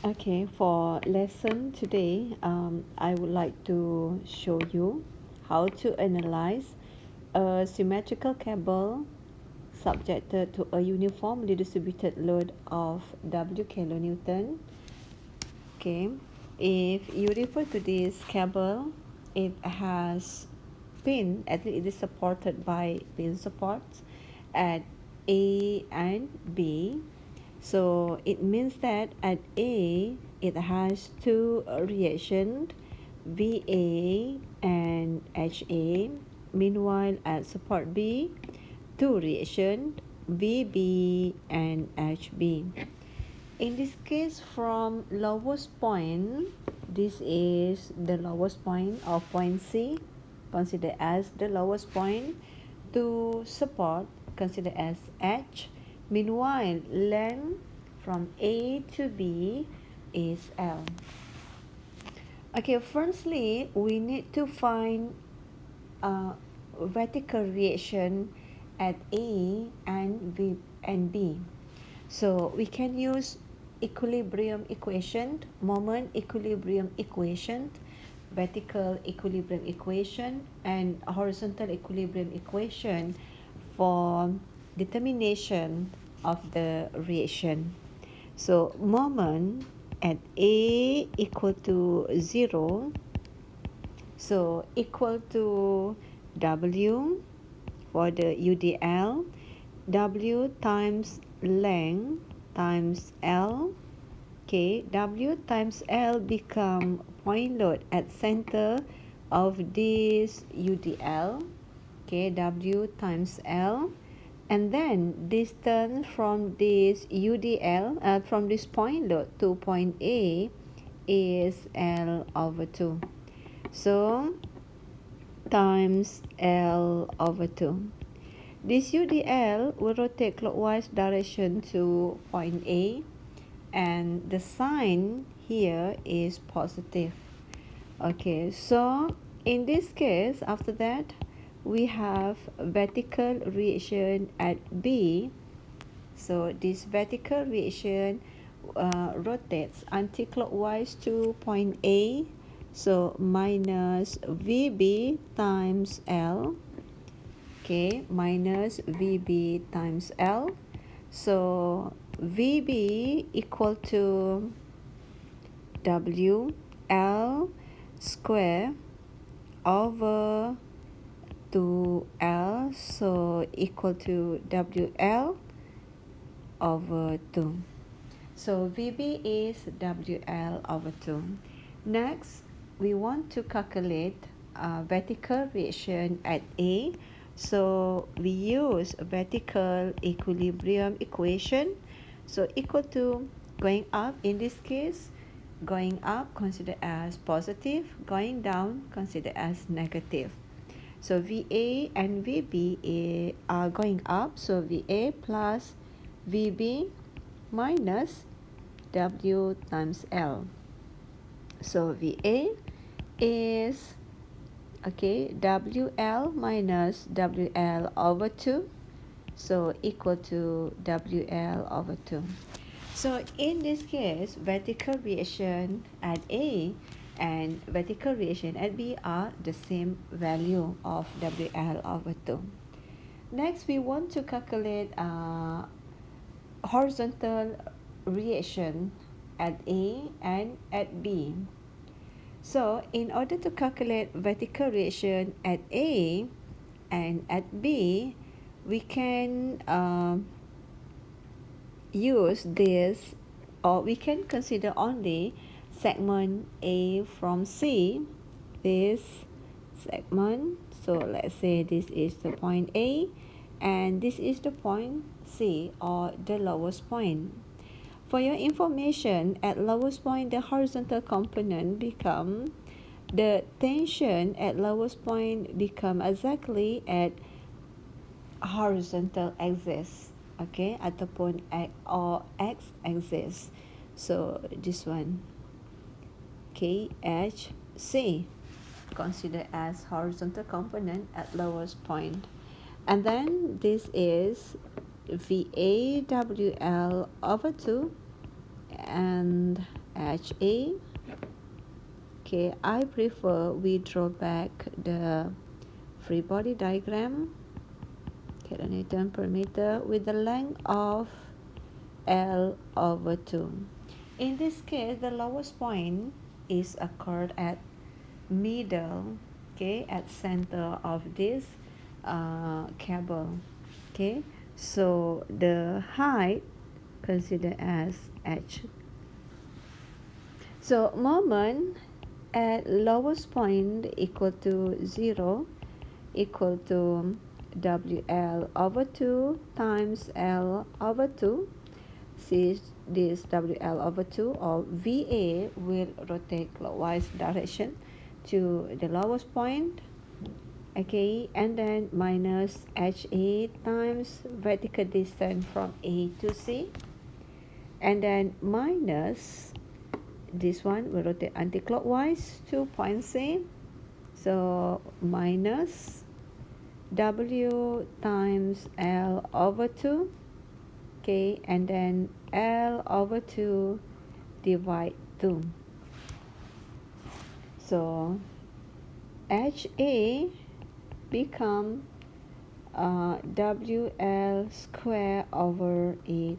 Okay, for lesson today, I would like to show you how to analyze a symmetrical cable subjected to a uniformly distributed load of W kilonewton. Okay, if you refer to this cable, it has pin, at least it is supported by pin supports at A and B. So it means that at A it has two reactions, VA and HA. Meanwhile at support B, two reactions, VB and HB. In this case, from lowest point, this is the lowest point of point C, considered as the lowest point, to support, considered as H. Meanwhile, length from A to B is L. Okay, firstly, we need to find a vertical reaction at A and B. So we can use equilibrium equation, moment equilibrium equation, vertical equilibrium equation, and horizontal equilibrium equation for determination of the reaction. So moment at A equal to 0, so equal to W for the UDL, W times length times L. Okay, W times L become point load at center of this UDL. Okay, W times L, and then distance from this UDL, from this point load to point A is L over 2. So times L over 2. This UDL will rotate clockwise direction to point A, and the sign here is positive. Okay, so in this case, after that, we have vertical reaction at B. So this vertical reaction rotates anti-clockwise to point A. So minus VB times L. Okay, minus VB times L. So VB equal to WL square over 2L, so equal to WL over 2. So VB is WL over 2. Next, we want to calculate vertical reaction at A. So we use a vertical equilibrium equation. So equal to, going up in this case, going up considered as positive, going down considered as negative. So VA and VB are going up, so VA plus VB minus W times L. So VA is, okay, WL minus WL over 2, so equal to WL over 2. So in this case, vertical reaction at A and vertical reaction at B are the same value of WL over 2. Next, we want to calculate horizontal reaction at A and at B. So in order to calculate vertical reaction at A and at B, we can use this, or we can consider only segment A from C, this segment. So let's say this is the point A and this is the point C, or the lowest point. For your information, at lowest point, the horizontal component become, the tension at lowest point become exactly at horizontal axis, okay, ataupun or x axis. So this one, KHC, considered as horizontal component at lowest point. And then this is VAWL over 2, and HA. Okay, I prefer we draw back the free body diagram. Okay, the Newton per meter with the length of L over 2. In this case, the lowest point is occurred at middle, okay, at center of this cable. Okay, so the height considered as H. So moment at lowest point equal to 0 equal to WL over 2 times L over 2. Since this WL over 2 or VA will rotate clockwise direction to the lowest point, okay, and then minus HA times vertical distance from A to C, and then minus this one will rotate anti-clockwise to point C, so minus W times L over 2, okay, and then L over 2 divide 2. So HA become WL square over 8H.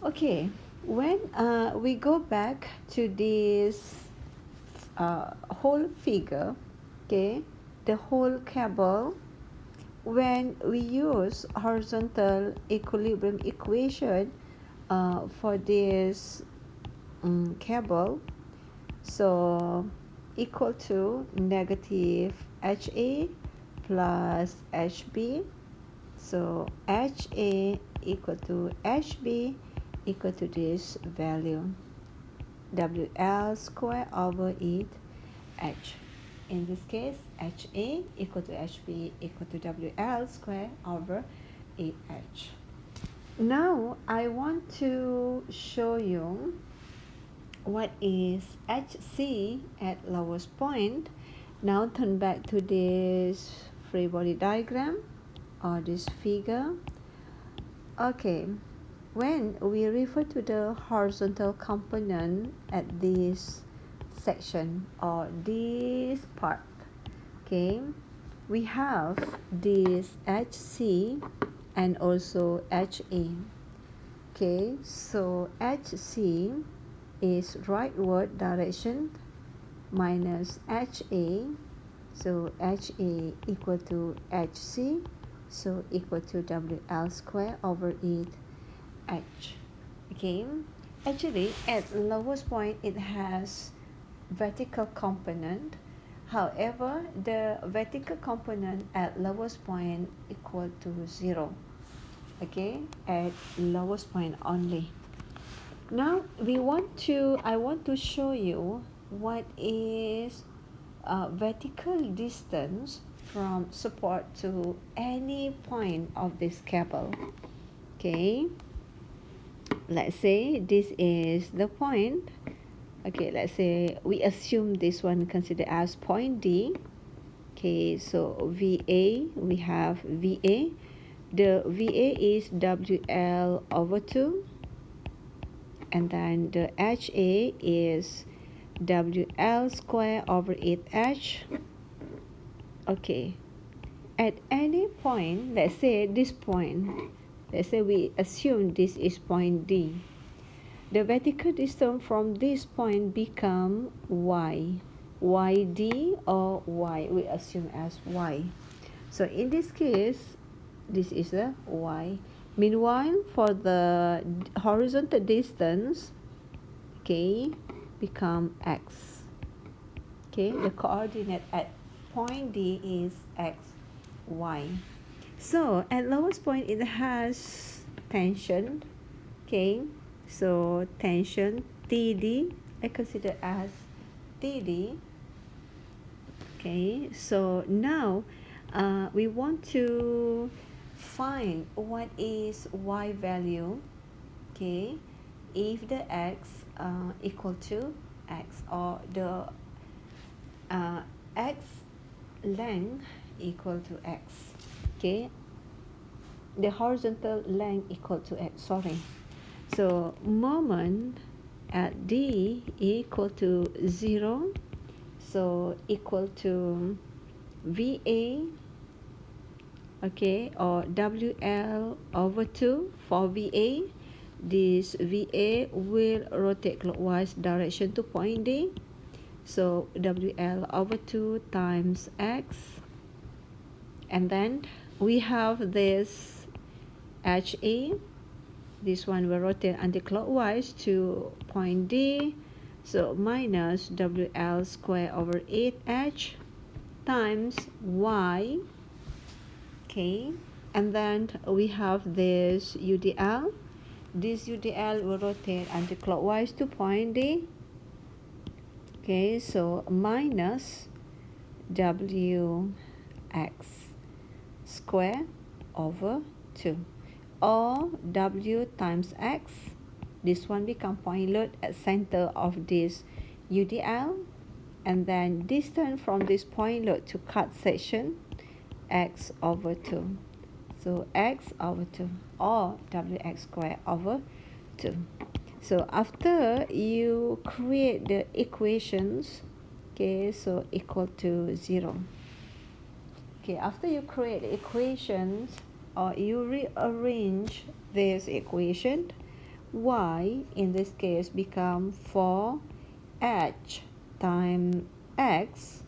Okay, when we go back to this whole figure, okay, the whole cable, when we use horizontal equilibrium equation for this cable, so equal to negative HA plus HB, so HA equal to HB equal to this value, WL square over 8H. In this case, HA equal to HB equal to WL square over 8H. Now I want to show you what is HC at lowest point. Now turn back to this free body diagram or this figure. Okay, when we refer to the horizontal component at this section or this part, okay, we have this HC and also HA. Okay, so HC is rightward direction minus HA, so HA equal to HC, so equal to WL square over 8H. Okay, actually at lowest point it has vertical component, however the vertical component at lowest point equal to 0, okay, at lowest point only. Now I want to show you what is vertical distance from support to any point of this cable. Okay, let's say this is the point. Okay, let's say we assume this one considered as point D. Okay, so VA, we have VA. The VA is WL over 2. And then the HA is WL square over 8H. Okay, at any point, let's say this point, let's say we assume this is point D. The vertical distance from this point become Y. YD or Y, we assume as Y. So in this case, this is a Y. Meanwhile, for the horizontal distance, okay, become X. Okay, the coordinate at point D is X, Y. So at lowest point, it has tension. Okay, so tension TD, I consider as TD. Okay, so now we want to find what is Y value, okay, if the X equal to X, or the X length equal to X, okay, the horizontal length equal to X, sorry. So moment at D equal to 0, so equal to VA, okay, or WL over 2 for VA. This VA will rotate clockwise direction to point D. So WL over 2 times X. And then we have this HA. This one will rotate anti-clockwise to point D. So minus WL square over 8H times Y. Okay. And then we have this UDL. This UDL will rotate anti-clockwise to point D. Okay, so minus WX square over 2, or W times X. This one become point load at center of this UDL, and then distance from this point load to cut section, X over 2. So X over 2, or WX square over 2. So after you create the equations, okay, so equal to 0. Okay, after you create equations, or you rearrange this equation, y in this case become 4h times x,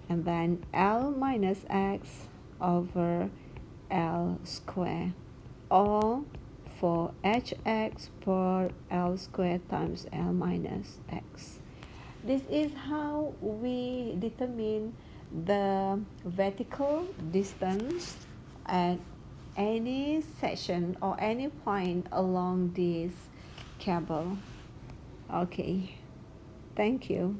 and then L minus x over L square, or for hx per L square times L minus x. This is how we determine the vertical distance at any section or any point along this cable. Okay, thank you.